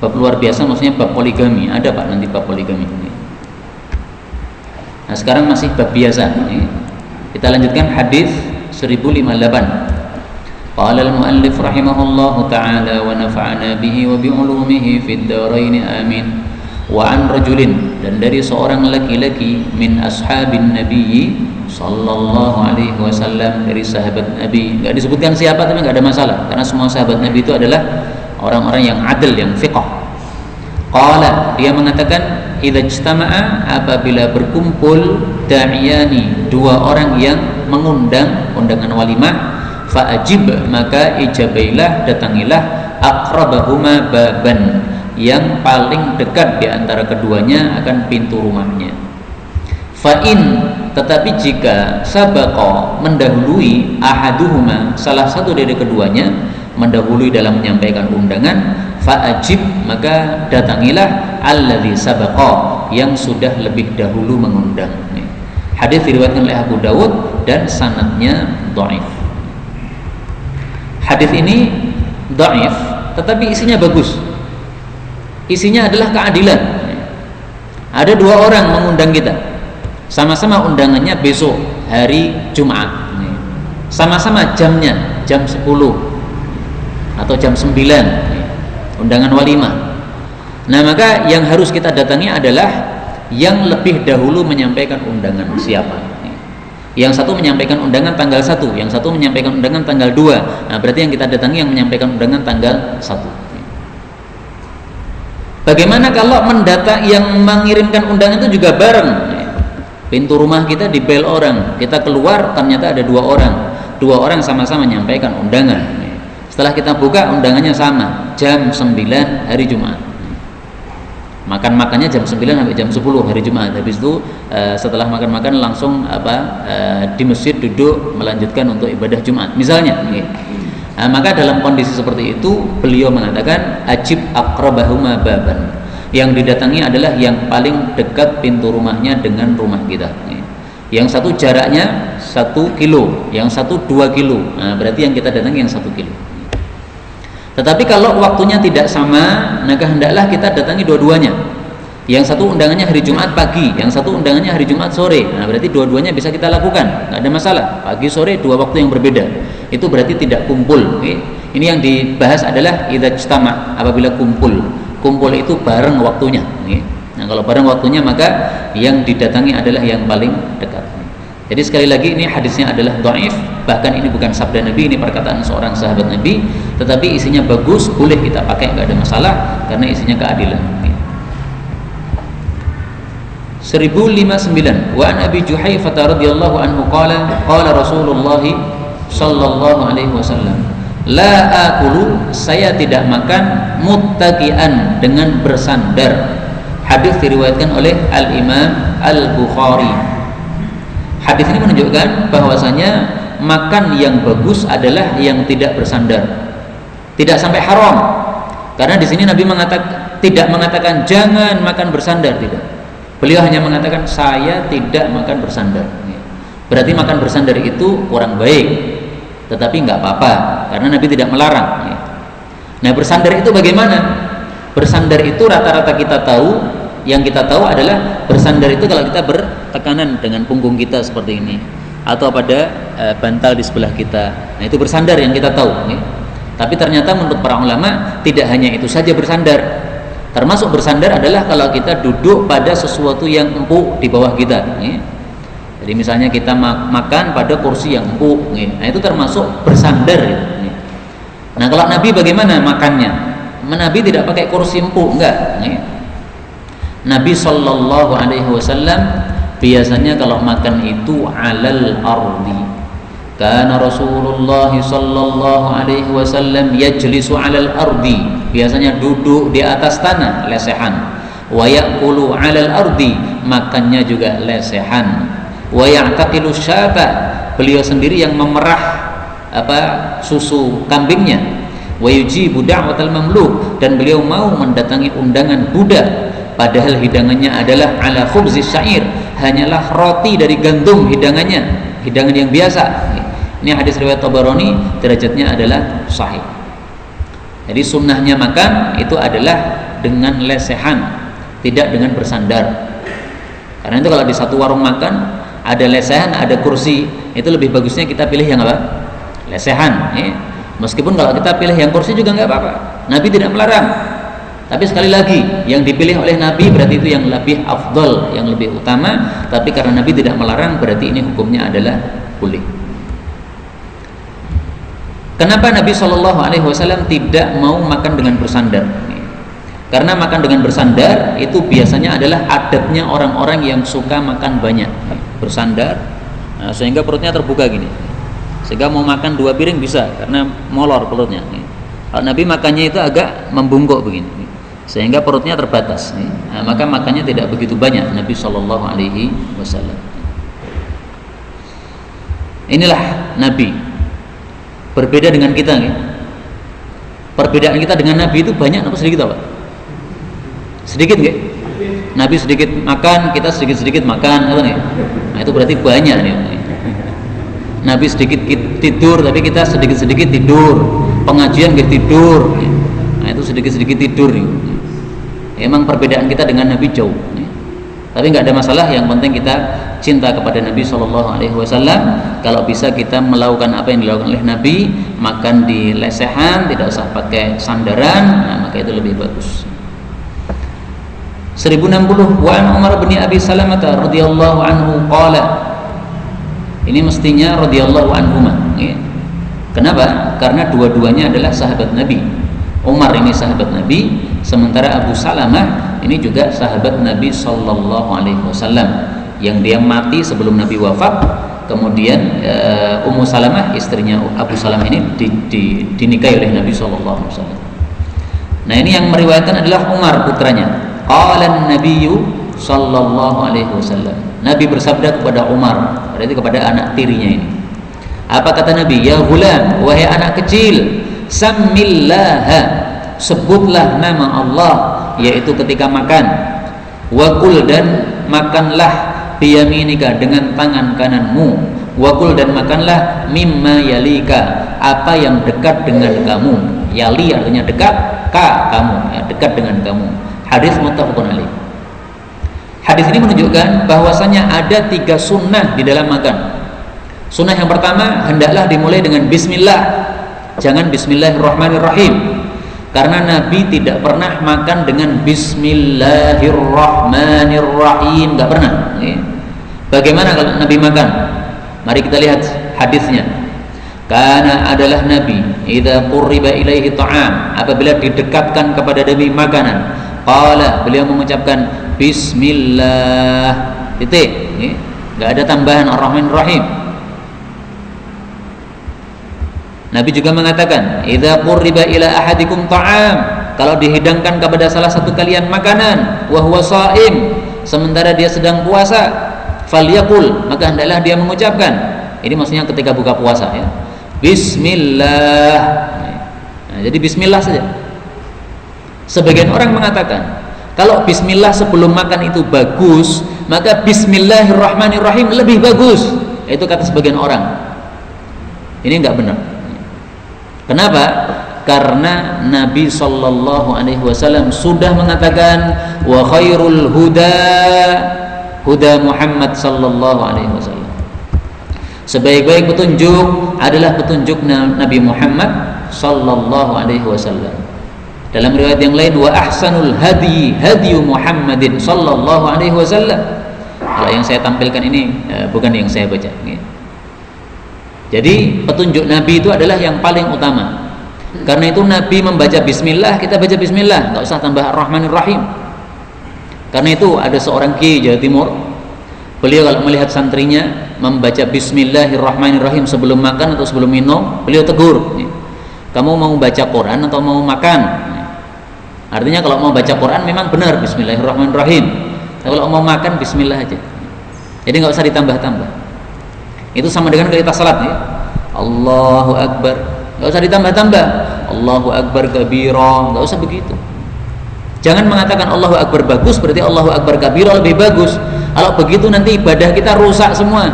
Bab luar biasa maksudnya bab poligami. Ada Pak nanti bab poligami. Nah, sekarang masih bab biasa. Kita lanjutkan hadis 1058. Qala al-muallif rahimahullahu ta'ala wa nafa'ana bihi wa bi'ulumihi fid dharain amin. Wa an rajulin, dan dari seorang laki-laki min ashabin nabiyyi sallallahu alaihi wasallam, dari sahabat Nabi. Enggak disebutkan siapa tapi enggak ada masalah karena semua sahabat Nabi itu adalah orang-orang yang adil, yang fiqh. Qala, dia mengatakan, idza ijtama'a, apabila berkumpul da'iyani, dua orang yang mengundang, undangan walimah, fa'ajib, maka ijabailah, datangilah, aqrabahuma baban, yang paling dekat di antara keduanya akan pintu rumahnya. Fa'in, tetapi jika sabaqa, mendahului, ahaduhuma, salah satu dari keduanya mendahului dalam menyampaikan undangan, fa'ajib, maka datangilah alladzi sabaqa, yang sudah lebih dahulu mengundang. Hadis diriwayatkan oleh Abu Dawud dan sanadnya dhaif. Hadis ini dhaif tetapi isinya bagus. Isinya adalah keadilan. Ada dua orang mengundang kita, sama-sama undangannya besok hari Jumat, sama-sama jamnya jam 10 atau jam 9, undangan walimah. Nah, maka yang harus kita datangi adalah yang lebih dahulu menyampaikan undangan. Siapa? Yang satu menyampaikan undangan tanggal 1, yang satu menyampaikan undangan tanggal 2. Nah, berarti yang kita datangi yang menyampaikan undangan tanggal 1. Bagaimana kalau yang mengirimkan undangan itu juga bareng? Pintu rumah kita dibel orang, kita keluar ternyata ada dua orang sama-sama menyampaikan undangan. Setelah kita buka, undangannya sama, jam 9 hari Jumat. Makan-makannya jam 9 sampai jam 10 hari Jumat. Habis itu setelah makan-makan langsung di masjid duduk melanjutkan untuk ibadah Jumat misalnya. Nah, maka dalam kondisi seperti itu beliau mengatakan ajib aqrabahuma baban, yang didatangi adalah yang paling dekat pintu rumahnya dengan rumah kita. Yang satu jaraknya 1 kilo, yang satu 2 kilo. Nah, berarti yang kita datangi yang 1 kilo. Tetapi kalau waktunya tidak sama, maka hendaklah kita datangi dua-duanya. Yang satu undangannya hari Jumat pagi, yang satu undangannya hari Jumat sore. Nah, berarti dua-duanya bisa kita lakukan, nggak ada masalah. Pagi sore dua waktu yang berbeda. Itu berarti tidak kumpul. Ini yang dibahas adalah idza ijtama', apabila kumpul. Kumpul itu bareng waktunya. Nah, kalau bareng waktunya maka yang didatangi adalah yang paling dekat. Jadi sekali lagi ini hadisnya adalah dhaif, bahkan ini bukan sabda Nabi, ini perkataan seorang sahabat Nabi, tetapi isinya bagus, boleh kita pakai, nggak ada masalah karena isinya keadilan. 1059. Wa an Abi Juhayfah radhiyallahu anhu qala Rasulullah sallallahu alaihi wasallam, la akulu, saya tidak makan, muttaqian, dengan bersandar. Hadis diriwayatkan oleh Al-Imam Al-Bukhari. Hadis ini menunjukkan bahwasanya makan yang bagus adalah yang tidak bersandar, tidak sampai haram. Karena di sini Nabi tidak mengatakan jangan makan bersandar, tidak. Beliau hanya mengatakan saya tidak makan bersandar. Berarti makan bersandar itu kurang baik, tetapi nggak apa-apa karena Nabi tidak melarang. Nah, bersandar itu bagaimana? Bersandar itu rata-rata kita tahu, yang kita tahu adalah bersandar itu kalau kita bertekanan dengan punggung kita seperti ini, atau pada bantal di sebelah kita. Nah, itu bersandar yang kita tahu. Tapi ternyata menurut para ulama tidak hanya itu saja bersandar. Termasuk bersandar adalah kalau kita duduk pada sesuatu yang empuk di bawah kita. Jadi misalnya kita makan pada kursi yang empuk, nah itu termasuk bersandar. Nah, kalau Nabi bagaimana makannya? Nabi tidak pakai kursi empuk, enggak. Nabi Shallallahu Alaihi Wasallam biasanya kalau makan itu alal ardi. Karena Rasulullah Sallallahu Alaihi Wasallam yajlisu alal ardi, biasanya duduk di atas tanah lesehan. Wa ya'kulu alal ardi, makannya juga lesehan. Wa ya'taqilu syata, beliau sendiri yang memerah susu kambingnya. Wa yujibu da'watal mamluk, dan beliau mau mendatangi undangan budak, padahal hidangannya adalah ala khubzis syair, hanyalah roti dari gandum hidangannya, hidangan yang biasa. Ini hadis riwayat Tabarani, derajatnya adalah sahih. Jadi sunnahnya makan itu adalah dengan lesehan, tidak dengan bersandar. Karena itu kalau di satu warung makan ada lesehan, ada kursi, itu lebih bagusnya kita pilih yang apa? Lesehan. Meskipun kalau kita pilih yang kursi juga nggak apa-apa. Nabi tidak melarang. Tapi sekali lagi, yang dipilih oleh Nabi berarti itu yang lebih afdol, yang lebih utama. Tapi karena Nabi tidak melarang, berarti ini hukumnya adalah boleh. Kenapa Nabi SAW tidak mau makan dengan bersandar? Karena makan dengan bersandar itu biasanya adalah adabnya orang-orang yang suka makan banyak, bersandar, sehingga perutnya terbuka gini, sehingga mau makan 2 piring bisa, karena molor perutnya. Kalau Nabi makannya itu agak membungkuk begini, sehingga perutnya terbatas. Maka makannya tidak begitu banyak Nabi SAW. Inilah Nabi, berbeda dengan kita. Perbedaan kita dengan Nabi itu banyak apa sedikit apa? Sedikit nggak? Nabi sedikit makan, kita sedikit-sedikit makan, apa nih? Nah itu berarti banyak nih. Nabi sedikit tidur, tapi kita sedikit-sedikit tidur. Pengajian nggak tidur. Nah itu sedikit-sedikit tidur nih. Emang perbedaan kita dengan Nabi jauh. Tapi nggak ada masalah. Yang penting kita cinta kepada Nabi SAW. Kalau bisa kita melakukan apa yang dilakukan oleh Nabi, makan di lesehan, tidak usah pakai sandaran, nah, maka itu lebih bagus. 1060 wa an Umar bin Abi Salamah radhiyallahu anhu qala. Ini mestinya radhiyallahu anhuma, ya. Kenapa? Karena dua-duanya adalah sahabat Nabi. Umar ini sahabat Nabi, sementara Abu Salamah ini juga sahabat Nabi sallallahu alaihi wasallam yang dia mati sebelum Nabi wafat. Kemudian Ummu Salamah, istrinya Abu Salamah ini dinikahi oleh Nabi sallallahu alaihi wasallam. Nah, ini yang meriwayatkan adalah Umar putranya. Qala an-nabiyyu sallallahu alaihi wasallam. Nabi bersabda kepada Umar, berarti kepada anak tirinya ini. Apa kata Nabi? Ya ghulam, wahai anak kecil, sammillaha, sebutlah nama Allah, yaitu ketika makan. Wa kul, dan makanlah biyaminika, dengan tangan kananmu. Wa kul, dan makanlah mimma yalika, apa yang dekat dengan kamu. Yali artinya dekat, ka kamu, ya, dekat dengan kamu. Hadis muttafaqun alaih. Hadis ini menunjukkan bahwasanya ada 3 sunnah di dalam makan. Sunnah yang pertama, hendaklah dimulai dengan bismillah. Jangan bismillahirrahmanirrahim. Karena Nabi tidak pernah makan dengan bismillahirrahmanirrahim, enggak pernah. Bagaimana kalau Nabi makan? Mari kita lihat hadisnya. Karena adalah Nabi idza qurriba ilaihi ta'am, apabila didekatkan kepada Nabi makanan, qala, beliau mengucapkan bismillah, titik. Enggak ada tambahan ar-rahmanir-rahim. Nabi juga mengatakan idza qurriba ila ahadikum ta'am, kalau dihidangkan kepada salah satu kalian makanan, wa huwa shaim, sementara dia sedang puasa, falyaqul, maka hendaklah dia mengucapkan, ini maksudnya ketika buka puasa, ya, bismillah. Nah, jadi bismillah saja. Sebagian orang mengatakan kalau bismillah sebelum makan itu bagus, maka bismillahirrahmanirrahim lebih bagus. Itu kata sebagian orang. Ini enggak benar. Kenapa? Karena Nabi sallallahu alaihi wasallam sudah mengatakan wa khairul huda huda Muhammad sallallahu alaihi wasallam. Sebaik-baik petunjuk adalah petunjuk Nabi Muhammad sallallahu alaihi wasallam. Dalam riwayat yang lain, wa ahsanul hadi hadiyu Muhammadin sallallahu alaihi wasallam. Kalau yang saya tampilkan ini bukan yang saya baca. Jadi petunjuk Nabi itu adalah yang paling utama. Karena itu Nabi membaca bismillah, kita baca bismillah, enggak usah tambah ar-rahmanir-rahim. Karena itu ada seorang kiai Jawa Timur, beliau kalau melihat santrinya membaca bismillahirrahmanirrahim sebelum makan atau sebelum minum, beliau tegur, kamu mau baca Quran atau mau makan? Artinya kalau mau baca Quran memang benar bismillahirrahmanirrahim, tapi kalau mau makan bismillah aja. Jadi nggak usah ditambah-tambah. Itu sama dengan kita salat, ya. Allahu Akbar, nggak usah ditambah-tambah. Allahu Akbar kabira, nggak usah begitu. Jangan mengatakan Allahu Akbar bagus berarti Allahu Akbar kabira lebih bagus. Kalau begitu nanti ibadah kita rusak semua.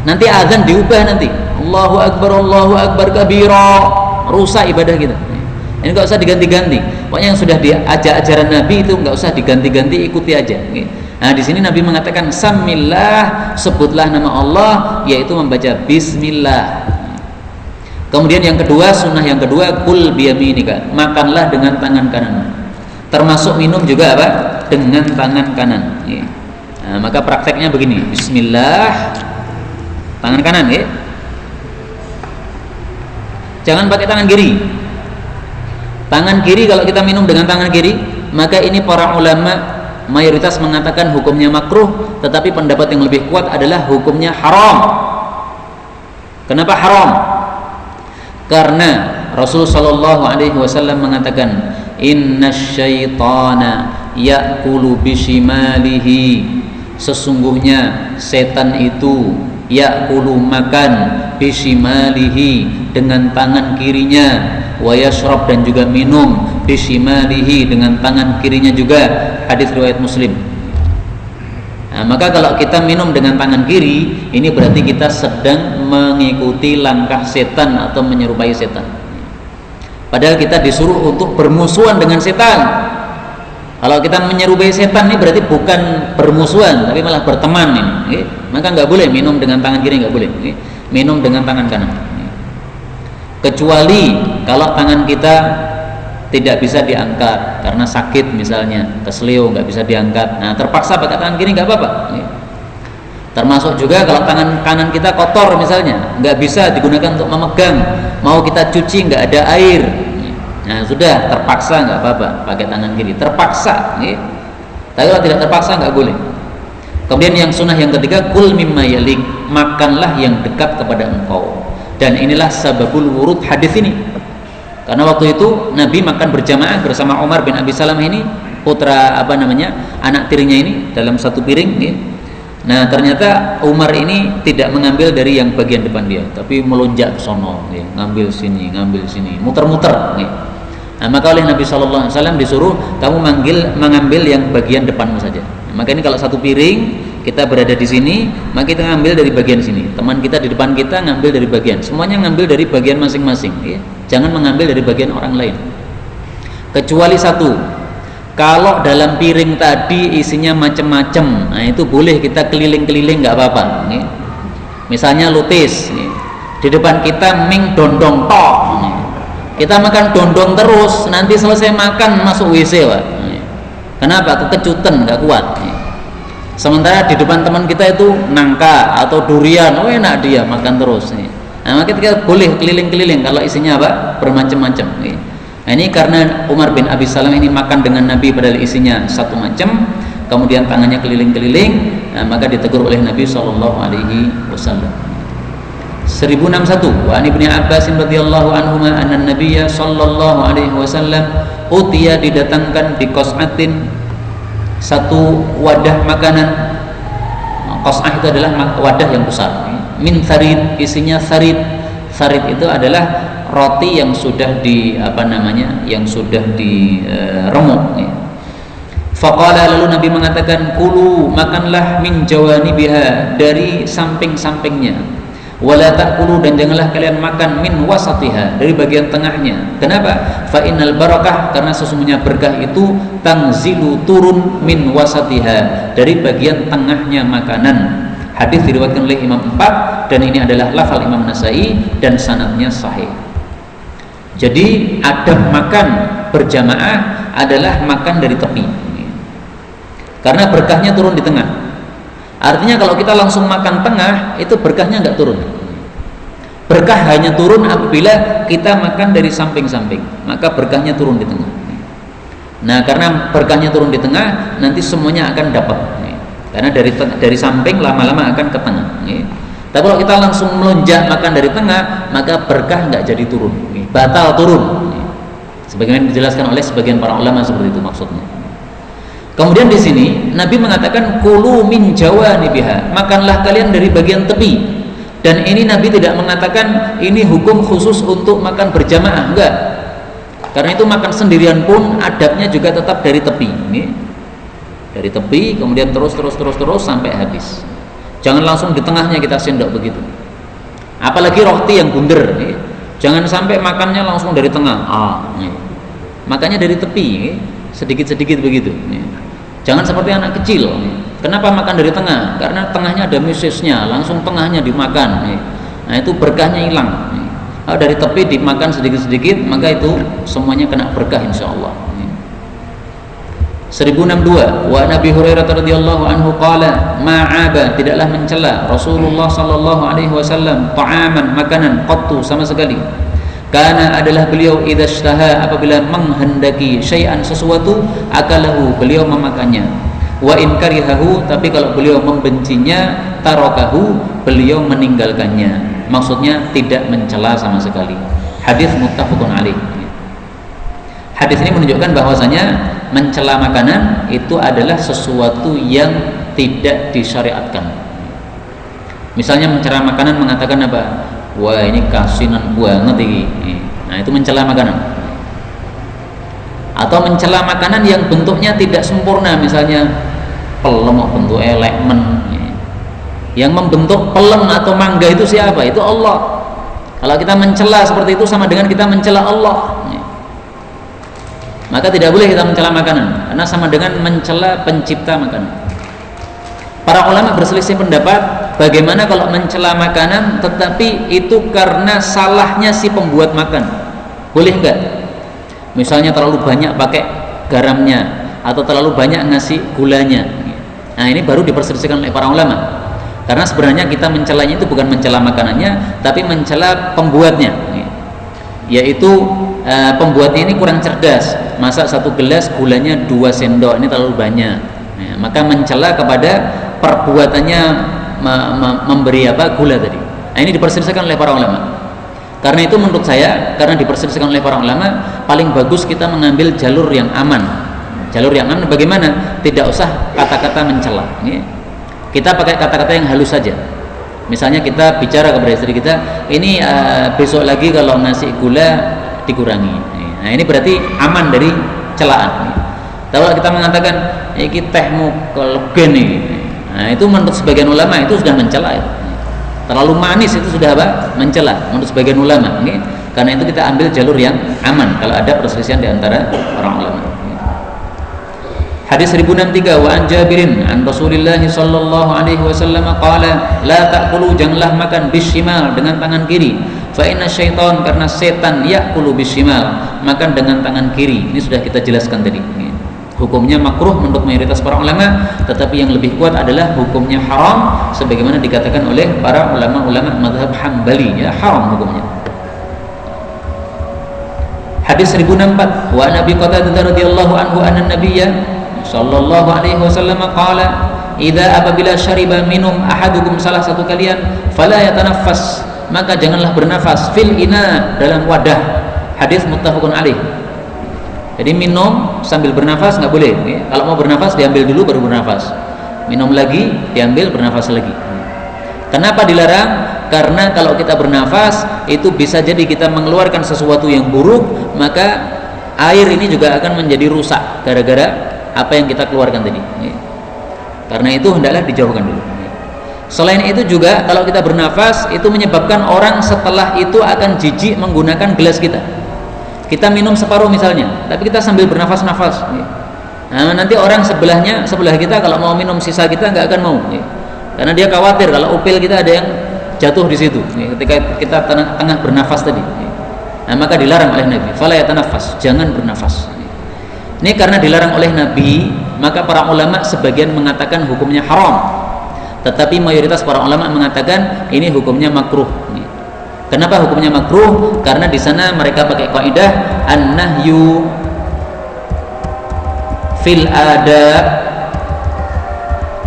Nanti azan diubah nanti. Allahu Akbar kabira, rusak ibadah kita. Ini nggak usah diganti-ganti. Pokoknya yang sudah diajak ajaran Nabi itu nggak usah diganti-ganti, ikuti aja. Nah, di sini Nabi mengatakan samillah, sebutlah nama Allah, yaitu membaca bismillah. Kemudian yang kedua, sunnah yang kedua, kul biyaminika, makanlah dengan tangan kanan. Termasuk minum juga apa? Dengan tangan kanan. Nah, maka prakteknya begini, bismillah, tangan kanan, ya. Jangan pakai tangan kiri. Tangan kiri, kalau kita minum dengan tangan kiri, maka ini para ulama mayoritas mengatakan hukumnya makruh, tetapi pendapat yang lebih kuat adalah hukumnya haram. Kenapa haram? Karena Rasul sallallahu alaihi wasallam mengatakan, innasyaitana ya'kulu bishimalihi, sesungguhnya setan itu ya'kulu makan bishimalihi, dengan tangan kirinya, wa yashrab, dan juga minum bishimalihi, dengan tangan kirinya juga. Hadis riwayat Muslim. Nah, maka kalau kita minum dengan tangan kiri, ini berarti kita sedang mengikuti langkah setan atau menyerupai setan. Padahal kita disuruh untuk bermusuhan dengan setan. Kalau kita menyerupai setan ini berarti bukan bermusuhan, tapi malah berteman ini. Maka nggak boleh minum dengan tangan kiri, nggak boleh. Minum dengan tangan kanan. Kecuali kalau tangan kita tidak bisa diangkat karena sakit, misalnya kesleo nggak bisa diangkat, nah terpaksa pakai tangan kiri, nggak apa-apa. Termasuk juga kalau tangan kanan kita kotor misalnya, nggak bisa digunakan untuk memegang, mau kita cuci nggak ada air, nah sudah terpaksa, nggak apa-apa pakai tangan kiri, terpaksa. Tapi kalau tidak terpaksa nggak boleh. Kemudian yang sunnah yang ketiga, kul mimma yalik, makanlah yang dekat kepada engkau. Dan inilah sababul wurud hadis ini, karena waktu itu Nabi makan berjamaah bersama Umar bin Abi Salamah ini, putra anak tirinya ini, dalam satu piring. Nah ternyata Umar ini tidak mengambil dari yang bagian depan dia, tapi melonjak ke sono, ngambil sini, muter-muter. Nah, maka oleh Nabi SAW disuruh, kamu mengambil yang bagian depanmu saja. Maka ini kalau satu piring kita berada di sini, maka kita ngambil dari bagian sini. Teman kita di depan kita ngambil dari bagian. Semuanya ngambil dari bagian masing-masing. Jangan mengambil dari bagian orang lain. Kecuali satu, kalau dalam piring tadi isinya macam-macam, nah itu boleh kita keliling-keliling, nggak apa-apa. Misalnya lutis, di depan kita ming dondong tok. Kita makan dondong terus, nanti selesai makan masuk WC, Pak. Kenapa? Kekecutan, nggak kuat. Sementara di depan teman kita itu nangka atau durian, enak dia makan terus. Nah, maka kita boleh keliling-keliling kalau isinya apa? Bermacam-macam. Nah, ini karena Umar bin Abi Salam ini makan dengan Nabi padahal isinya satu macam, kemudian tangannya keliling-keliling, nah, maka ditegur oleh Nabi Shallallahu Alaihi Wasallam. 1061 wa an Ibnu Abbas radhiyallahu anhuma anna Nabiyya sallallahu alaihi wasallam utiya, didatangkan bi qas'atin, satu wadah makanan. Qas'ah itu adalah wadah yang besar, min tharid, isinya tharid. Tharid itu adalah roti yang sudah diremuk. Faqala, lalu Nabi mengatakan, kulu, makanlah, min jawanibiha, dari samping-sampingnya, wala ta'kulu, dan janganlah kalian makan min wasatiha, dari bagian tengahnya. Kenapa? Fa innal barakah, karena sesungguhnya berkah itu tanzilu, turun, min wasatiha, dari bagian tengahnya makanan. Hadis diriwayatkan oleh Imam 4 dan ini adalah lafal Imam Nasai dan sanadnya sahih. Jadi adab makan berjamaah adalah makan dari tepi, karena berkahnya turun di tengah. Artinya kalau kita langsung makan tengah, itu berkahnya nggak turun. Berkah hanya turun apabila kita makan dari samping-samping, maka berkahnya turun di tengah. Nah, karena berkahnya turun di tengah, nanti semuanya akan dapat. Karena dari samping lama-lama akan ke tengah. Tapi kalau kita langsung melonjak makan dari tengah, maka berkah nggak jadi turun, batal turun. Sebagaimana dijelaskan oleh sebagian para ulama seperti itu maksudnya. Kemudian di sini Nabi mengatakan kulu min jawanibiha, makanlah kalian dari bagian tepi. Dan ini Nabi tidak mengatakan ini hukum khusus untuk makan berjamaah, enggak. Karena itu makan sendirian pun adabnya juga tetap dari tepi. Dari tepi kemudian terus sampai habis. Jangan langsung di tengahnya kita sendok begitu. Apalagi roti yang bunder, jangan sampai makannya langsung dari tengah. Makanya dari tepi, sedikit-sedikit begitu. Jangan seperti anak kecil. Kenapa makan dari tengah? Karena tengahnya ada misisnya, langsung tengahnya dimakan. Nah itu berkahnya hilang. Kalau dari tepi dimakan sedikit-sedikit, maka itu semuanya kena berkah insyaallah. 1062 wa Nabi Hurairah radhiyallahu anhu qala ma'aba, tidaklah mencela Rasulullah sallallahu alaihi wasallam ta'aman, makanan, qattu, sama sekali. Karena adalah beliau idza ishtaha, apabila menghendaki syai'an, sesuatu, akalahu, beliau memakannya. Wa in karihahu, tapi kalau beliau membencinya, tarakahu, beliau meninggalkannya. Maksudnya tidak mencela sama sekali. Hadis muttafaqun alaih. Hadis ini menunjukkan bahwasanya mencela makanan itu adalah sesuatu yang tidak disyariatkan. Misalnya mencela makanan mengatakan apa? Wah ini kasinan banget ini. Nah itu mencela makanan. Atau mencela makanan yang bentuknya tidak sempurna, misalnya pelem bentuknya lemon. Yang membentuk pelem atau mangga itu siapa? Itu Allah. Kalau kita mencela seperti itu sama dengan kita mencela Allah. Maka tidak boleh kita mencela makanan, karena sama dengan mencela pencipta makanan. Para ulama berselisih pendapat bagaimana kalau mencela makanan tetapi itu karena salahnya si pembuat makan. Boleh enggak? Misalnya terlalu banyak pakai garamnya atau terlalu banyak ngasih gulanya. Nah ini baru diperselisihkan oleh para ulama. Karena sebenarnya kita mencelanya itu bukan mencela makanannya, tapi mencela pembuatnya. Yaitu pembuatnya ini kurang cerdas, masak satu gelas gulanya 2 sendok, ini terlalu banyak. Maka mencela kepada perbuatannya memberi apa gula tadi. Nah ini diperselisihkan oleh para ulama. Karena itu menurut saya, karena diperselisihkan oleh para ulama, paling bagus kita mengambil jalur yang aman. Jalur yang aman bagaimana? Tidak usah kata-kata mencela. Kita pakai kata-kata yang halus saja. Misalnya kita bicara kepada istri kita, ini besok lagi kalau nasi gula dikurangi. Nah ini berarti aman dari celaan. Kalau kita mengatakan iki tehmu kelegen nih, nah itu menurut sebagian ulama itu sudah mencela. Terlalu manis itu sudah apa? Mencela menurut sebagian ulama. Karena itu kita ambil jalur yang aman kalau ada perselisihan di antara orang ulama. Hadis 1063 wa an Jabirin an Rasulillah sallallahu alaihi wasallam qala la ta'kulu, janganlah makan bishimal, dengan tangan kiri. Fa inna syaitan, karena setan ya'kulu bishimal, makan dengan tangan kiri. Ini sudah kita jelaskan tadi. Hukumnya makruh menurut mayoritas para ulama, tetapi yang lebih kuat adalah hukumnya haram sebagaimana dikatakan oleh para ulama-ulama mazhab Hambali, ya haram hukumnya. Hadis 1064 wa Nabi Qatadah radhiyallahu anhu anna nabiyya sallallahu alaihi wasallam qala idza, apabila syariba minum ahadukum, salah satu kalian, fala yatanaffas, maka janganlah bernafas, fil ina, dalam wadah. Hadis muttafaqun alaih. Jadi minum sambil bernafas nggak boleh. Kalau mau bernafas diambil dulu baru bernafas. Minum lagi diambil, bernafas lagi. Kenapa dilarang? Karena kalau kita bernafas itu bisa jadi kita mengeluarkan sesuatu yang buruk, maka air ini juga akan menjadi rusak gara-gara apa yang kita keluarkan tadi. Karena itu hendaklah dijauhkan dulu. Selain itu juga kalau kita bernafas itu menyebabkan orang setelah itu akan jijik menggunakan gelas kita. Kita minum separuh misalnya, tapi kita sambil bernafas-nafas. Nah, nanti orang sebelah kita kalau mau minum sisa kita nggak akan mau. Karena dia khawatir kalau upil kita ada yang jatuh di situ. Ketika kita tengah bernafas tadi. Nah, maka dilarang oleh Nabi. Fala yatanafas, jangan bernafas. Ini karena dilarang oleh Nabi, maka para ulama sebagian mengatakan hukumnya haram, tetapi mayoritas para ulama mengatakan ini hukumnya makruh. Kenapa hukumnya makruh? Karena di sana mereka pakai kaidah an-nahyu fil adab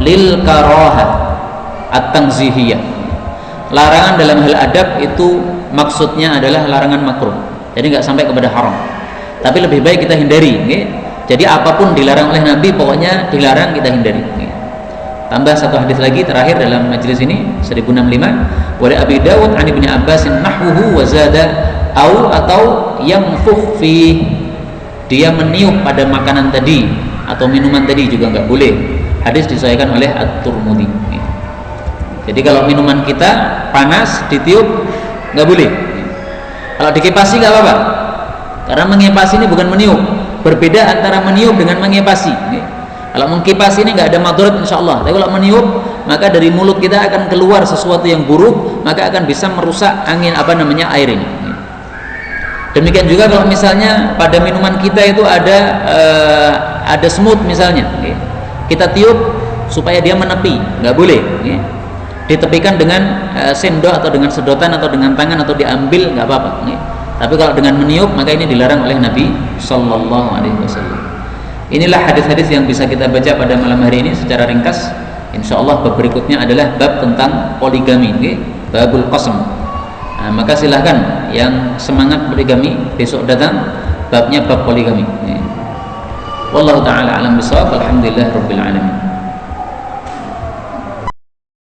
lil karahah at-tanzihiyah. Larangan dalam hal adab itu maksudnya adalah larangan makruh. Jadi nggak sampai kepada haram. Tapi lebih baik kita hindari. Jadi apapun dilarang oleh Nabi, pokoknya dilarang kita hindari. Tambah satu hadis lagi terakhir dalam majelis ini 1065 wa Abi Dawud an Ibnu Abbas nahwuhu wa zada atau yanfukh fi, dia meniup pada makanan tadi atau minuman tadi juga enggak boleh. Hadis disahihkan oleh At-Tirmidzi. Jadi kalau minuman kita panas ditiup enggak boleh. Kalau dikipasi enggak apa-apa. Karena mengepasi ini bukan meniup. Berbeda antara meniup dengan mengepasi. Kalau mengkipas ini nggak ada madarat insyaallah. Tapi kalau meniup, maka dari mulut kita akan keluar sesuatu yang buruk, maka akan bisa merusak angin air ini. Demikian juga kalau misalnya pada minuman kita itu ada semut misalnya, kita tiup supaya dia menepi, nggak boleh. Ditepikan dengan sendok atau dengan sedotan atau dengan tangan atau diambil nggak apa-apa. Tapi kalau dengan meniup maka ini dilarang oleh Nabi Sallallahu Alaihi Wasallam. Inilah hadis-hadis yang bisa kita baca pada malam hari ini secara ringkas. Insyaallah bab berikutnya adalah bab tentang poligami, babul qasam. Nah, maka silahkan yang semangat poligami besok datang, babnya bab poligami. Wallahu taala alam bisawab. Alhamdulillah rabbil alamin.